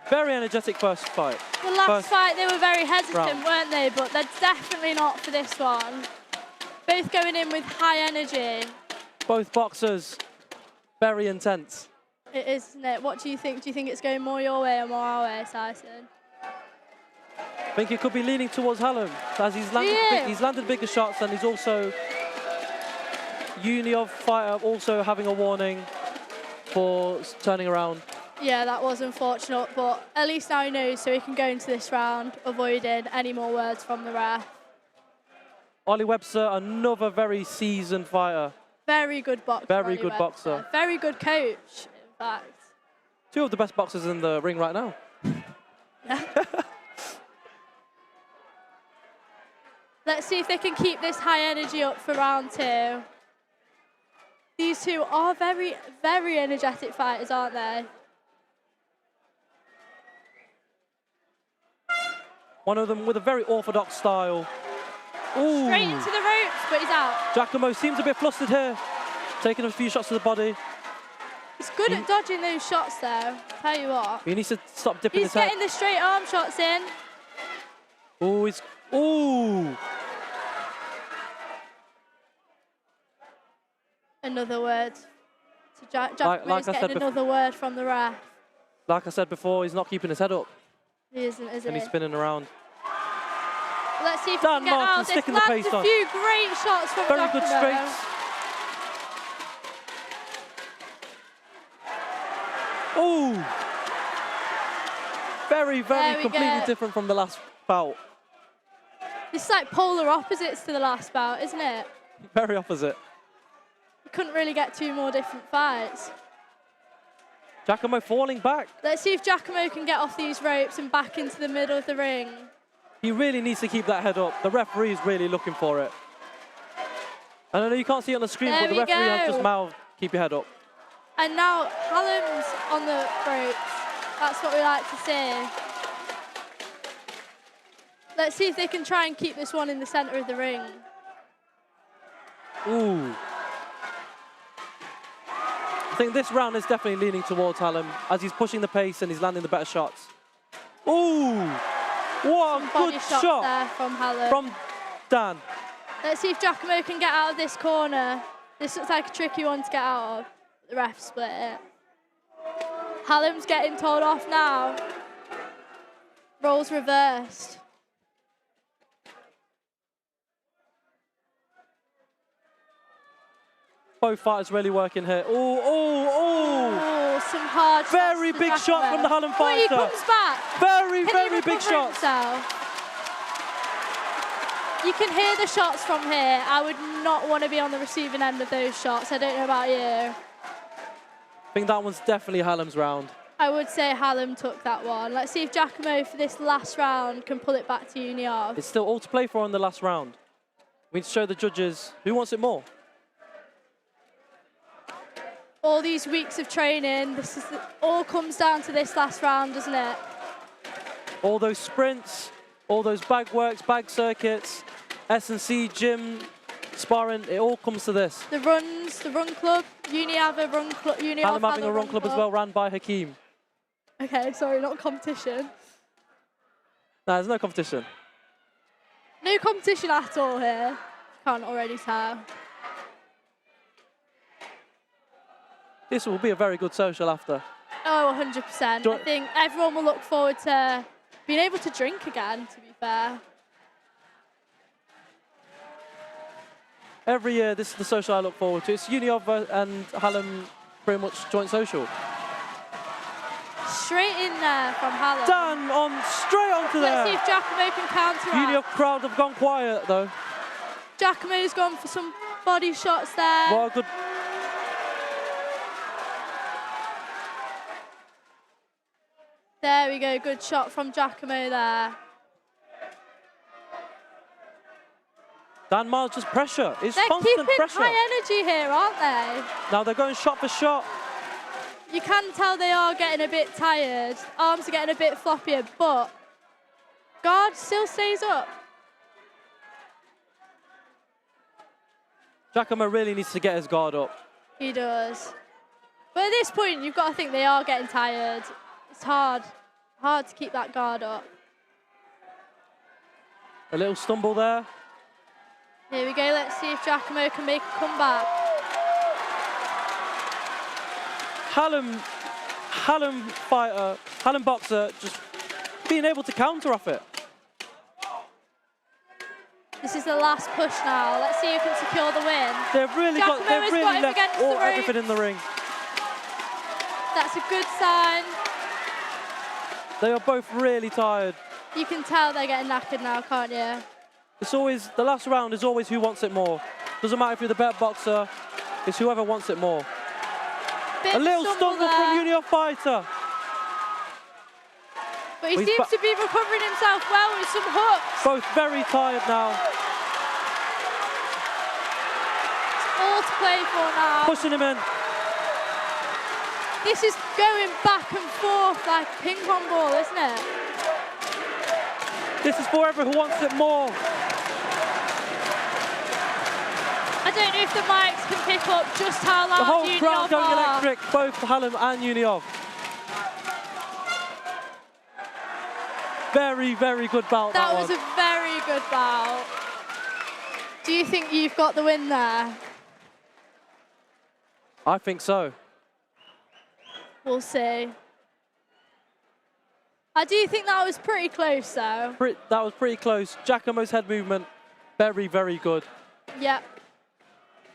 Very energetic first fight. The last First fight, they were very hesitant, round. weren't they? But they're definitely not for this one. Both going in with high energy. Both boxers, very intense. It is, isn't it? What do you think? Do you think it's going more your way or more our way, Tyson? I think it could be leaning towards Hallam as he's landed bigger shots, and he's also Union fighter also having a warning for turning around. Yeah, that was unfortunate, but at least now he knows, so he can go into this round avoiding any more words from the ref. Ollie Webster, another very seasoned fighter. Very good boxer. Very Ollie good Webster. boxer. Very good coach, in fact. Two of the best boxers in the ring right now. Let's see if they can keep this high energy up for round 2. These two are very, very energetic fighters, aren't they? One of them with a very orthodox style. Ooh. Straight into the ropes, but he's out. Giacomo seems a bit flustered here, taking a few shots to the body. He's good at dodging those shots, though. Tell you what. He needs to stop dipping He's his head. getting the straight arm shots in. Ooh, he's... Ooh! Another word. So Giacomo's like I said getting another word from the ref. Like I said before, he's not keeping his head up. He isn't, is he? And he's spinning around. Let's see if Dan we can get Martin out of this. sticking the Lands pace a on. few great shots from Very Giacomo. good straights. Ooh! Very, very completely different from the last bout. This is like polar opposites to the last bout, isn't it? Very opposite. You couldn't really get two more different fights. Giacomo falling back. Let's see if Giacomo can get off these ropes and back into the middle of the ring. He really needs to keep that head up. The referee is really looking for it. And I know you can't see it on the screen, but the referee has just mouthed, keep your head up. And now Hallam's on the ropes. That's what we like to see. Let's see if they can try and keep this one in the center of the ring. Ooh. I think this round is definitely leaning towards Hallam as he's pushing the pace and he's landing the better shots. Ooh! What a good shot there from Hallam. From Dan. Let's see if Giacomo can get out of this corner. This looks like a tricky one to get out of. The ref split it. Hallam's getting told off now. Roles reversed. Both fighters really working here. Ooh, ooh, ooh! Oh, some hard shots. Very big shot from the Hallam fighter. He comes back. Very, very big shots. You can hear the shots from here. I would not want to be on the receiving end of those shots. I don't know about you. I think that one's definitely Hallam's round. I would say Hallam took that one. Let's see if Giacomo for this last round can pull it back to Uniov. It's still all to play for in the last round. We need to show the judges who wants it more. All these weeks of training, all comes down to this last round, doesn't it? All those sprints, all those bag works, bag circuits, S&C, gym, sparring, it all comes to this. The runs, the run club, Uni have a run club. Hallam having a run club as well, ran by Hakeem. Okay, sorry, not competition. No, there's no competition. No competition at all here. Can't already tell. This will be a very good social after. Oh, 100%. I think everyone will look forward to being able to drink again, to be fair. Every year, this is the social I look forward to. It's Uniov and Hallam pretty much joint social. Straight in there from Hallam. Dan straight onto there. Let's see if Giacomo can counteract. Uniov crowd have gone quiet though. Giacomo's gone for some body shots there. What a good... There we go, good shot from Giacomo there. Dan Miles just pressure. It's They're constant keeping pressure. high energy here, aren't they? Now they're going shot for shot. You can tell they are getting a bit tired. Arms are getting a bit floppier, but guard still stays up. Giacomo really needs to get his guard up. He does. But at this point, you've got to think they are getting tired. It's hard to keep that guard up. A little stumble there. Here we go, let's see if Giacomo can make a comeback. Hallam boxer just being able to counter off it. This is the last push now. Let's see if it can secure the win. They've really left everything in the ring. That's a good sign. They are both really tired. You can tell they're getting knackered now, can't you? It's always, the last round is always who wants it more. Doesn't matter if you're the better boxer, it's whoever wants it more. A little stumble from Uniov fighter. But he seems to be recovering himself well with some hooks. Both very tired now. all to play for now. Pushing him in. This is going back and forth like a ping pong ball, isn't it? This is for everyone who wants it more. I don't know if the mics can pick up just how The loud whole Uniov crowd going are. electric, both Hallam and Uniov. Very, very good bout. That was a very good bout. Do you think you've got the win there? I think so. We'll see. I do think that was pretty close, though. That was pretty close. Giacomo's head movement, very, very good. Yep.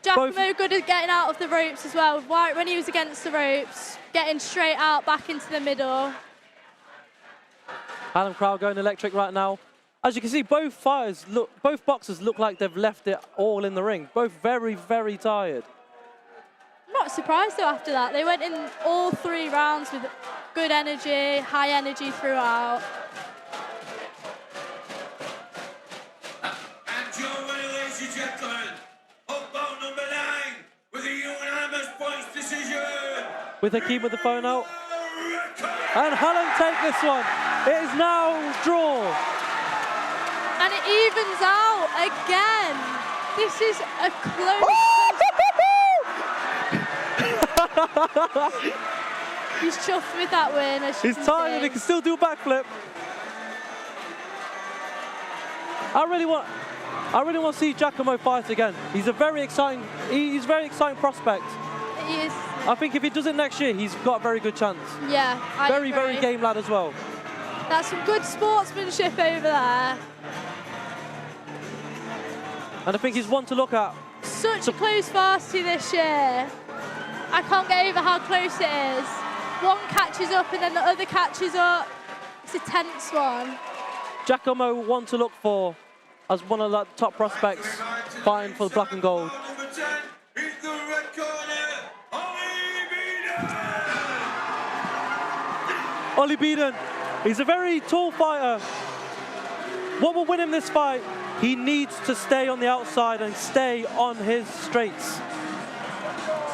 Giacomo good at getting out of the ropes as well. Right when he was against the ropes, getting straight out back into the middle. Hallam crowd going electric right now. As you can see, both boxers look like they've left it all in the ring. Both very, very tired. I'm not surprised though after that. They went in all 3 rounds with good energy, high energy throughout. And your winner, ladies and gentlemen, of bout number 9, with a unanimous points decision. With Hakeem with the phone out. And Hallam take this one. It is now draw. And it evens out again. This is a close. He's chuffed with that win. He's tired, he can still do a backflip. I really want to see Giacomo fight again. He's a very exciting prospect. He is. I think if he does it next year, he's got a very good chance. Yeah, I Very, agree. very game lad as well. That's some good sportsmanship over there. And I think he's one to look at. Such a close varsity this year. I can't get over how close it is. One catches up and then the other catches up. It's a tense one. Giacomo one to look for as one of the top prospects fighting for the black and gold. Number 10, in the red corner, Ollie Beeden, he's a very tall fighter. What will win him this fight? He needs to stay on the outside and stay on his straights.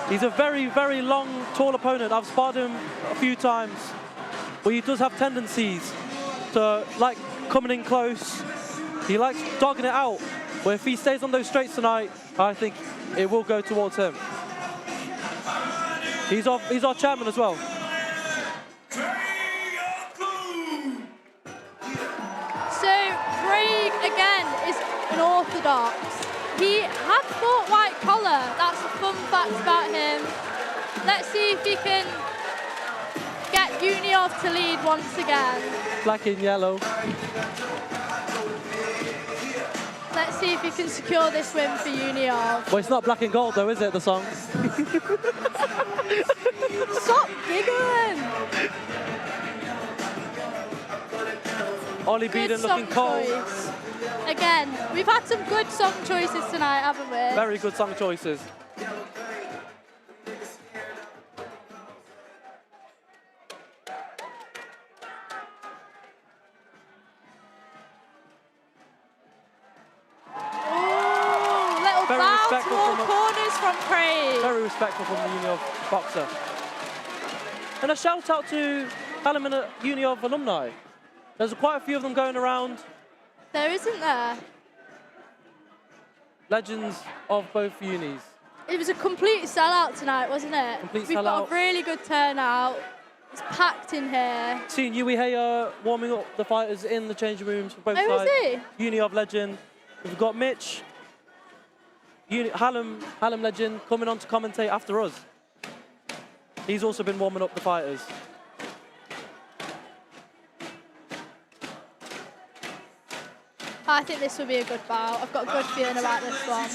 He's a very, very long, tall opponent. I've sparred him a few times, but he does have tendencies to like coming in close. He likes dogging it out, but if he stays on those straights tonight, I think it will go towards him. He's our chairman as well. So Craig again is unorthodox. He had fought white collar. That's a fun fact about him. Let's see if he can get Uniov to lead once again. Black and yellow. Let's see if he can secure this win for Uniov. Well, it's not black and gold though, is it, the song? Stop giggling! Ollie Good Beeden song looking cold. choice. Again, we've had some good song choices tonight, haven't we? Very good song choices. Ooh, little Very bow to respectful all from corners from Craig. Very respectful from the Uniov boxer. And a shout out to Hallam and Uniov alumni. There's quite a few of them going around. There isn't there? Legends of both unis. It was a complete sellout tonight, wasn't it? Complete We've got sellout. a really good turnout. It's packed in here. Seeing Yui Heya warming up the fighters in the changing rooms for both Oh, sides. is he? Uniov legend. We've got Mitch, Hallam legend, coming on to commentate after us. He's also been warming up the fighters. I think this will be a good bout. I've got a good feeling about this one.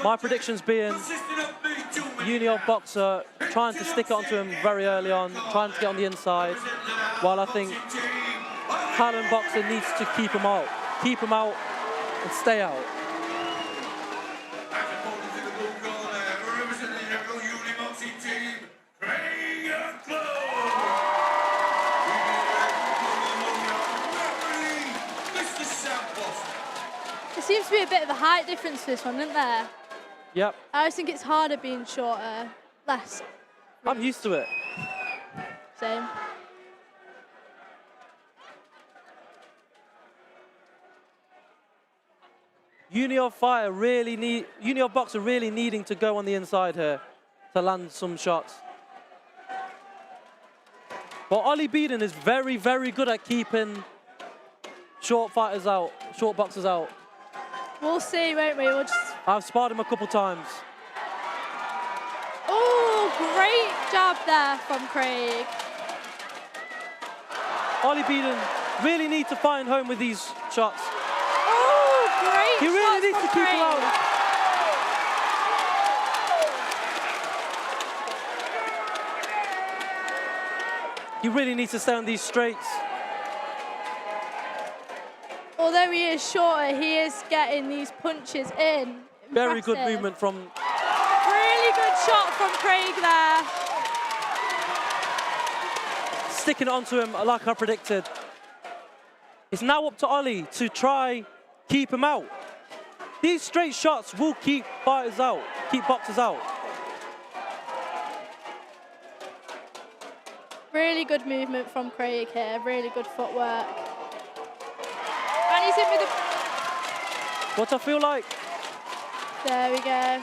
My predictions being Uniov boxer trying to stick it onto him very early on, trying to get on the inside, while I think Hallam boxer needs to keep him out and stay out. There seems to be a bit of a height difference for this one, isn't there? Yep. I always think it's harder being shorter, less. I'm used to it. Same. Junior Boxer really needing to go on the inside here to land some shots. But Ollie Beeden is very, very good at keeping short fighters out, short boxers out. We'll see, won't we? We'll just... I've sparred him a couple times. Oh, great jab there from Craig. Ollie Beeden really needs to find home with these shots. Oh, great He really shots needs from to keep Craig. him out. He really needs to stay on these straights. Although he is shorter, he is getting these punches in. Very good Impressive. movement from... Really good shot from Craig there. Sticking it onto him like I predicted. It's now up to Ollie to try keep him out. These straight shots will keep fighters out, keep boxers out. Really good movement from Craig here, really good footwork. And he's in with a... What I feel like? There we go.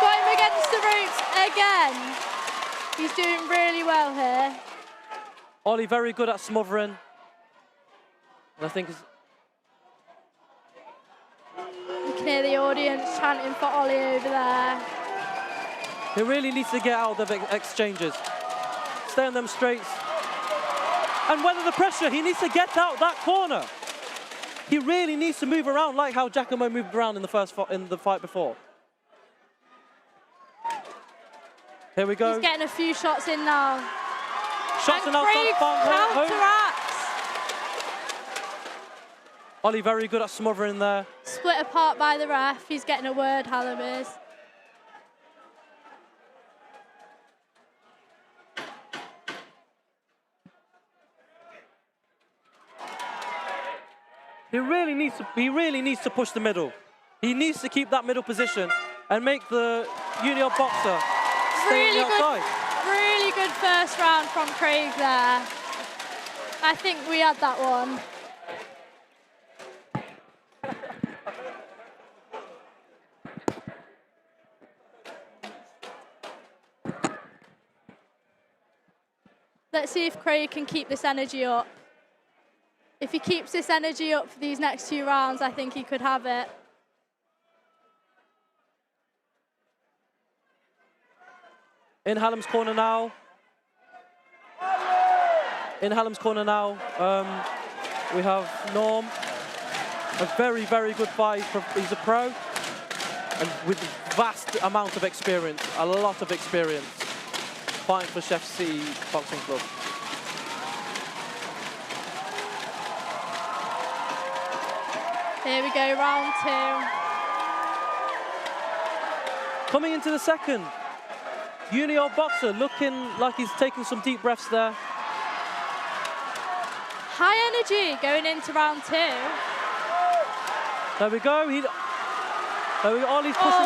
Got him against the ropes again. He's doing really well here. Ollie very good at smothering. And I think it's... You can hear the audience chanting for Ollie over there. He really needs to get out of the exchanges. Stay on them straights. And weather the pressure, he needs to get out that corner. He really needs to move around like how Giacomo moved around in the fight before. Here we go. He's getting a few shots in now. Shots and and Craig counteracts. Ollie very good at smothering there. Split apart by the ref. He's getting a word, Hallam is. He really needs to push the middle. He needs to keep that middle position and make the junior boxer stay on the outside. Really good first round from Craig there. I think we had that one. Let's see if Craig can keep this energy up. If he keeps this energy up for these next 2 rounds, I think he could have it. In Hallam's corner now. We have Norm. A very, very good fight. He's a pro. And with vast amount of experience, a lot of experience, fighting for Sheffield City Boxing Club. Here we go, round 2. Coming into the second, junior boxer looking like he's taking some deep breaths there. High energy going into round 2. There we go. Ollie's pushing.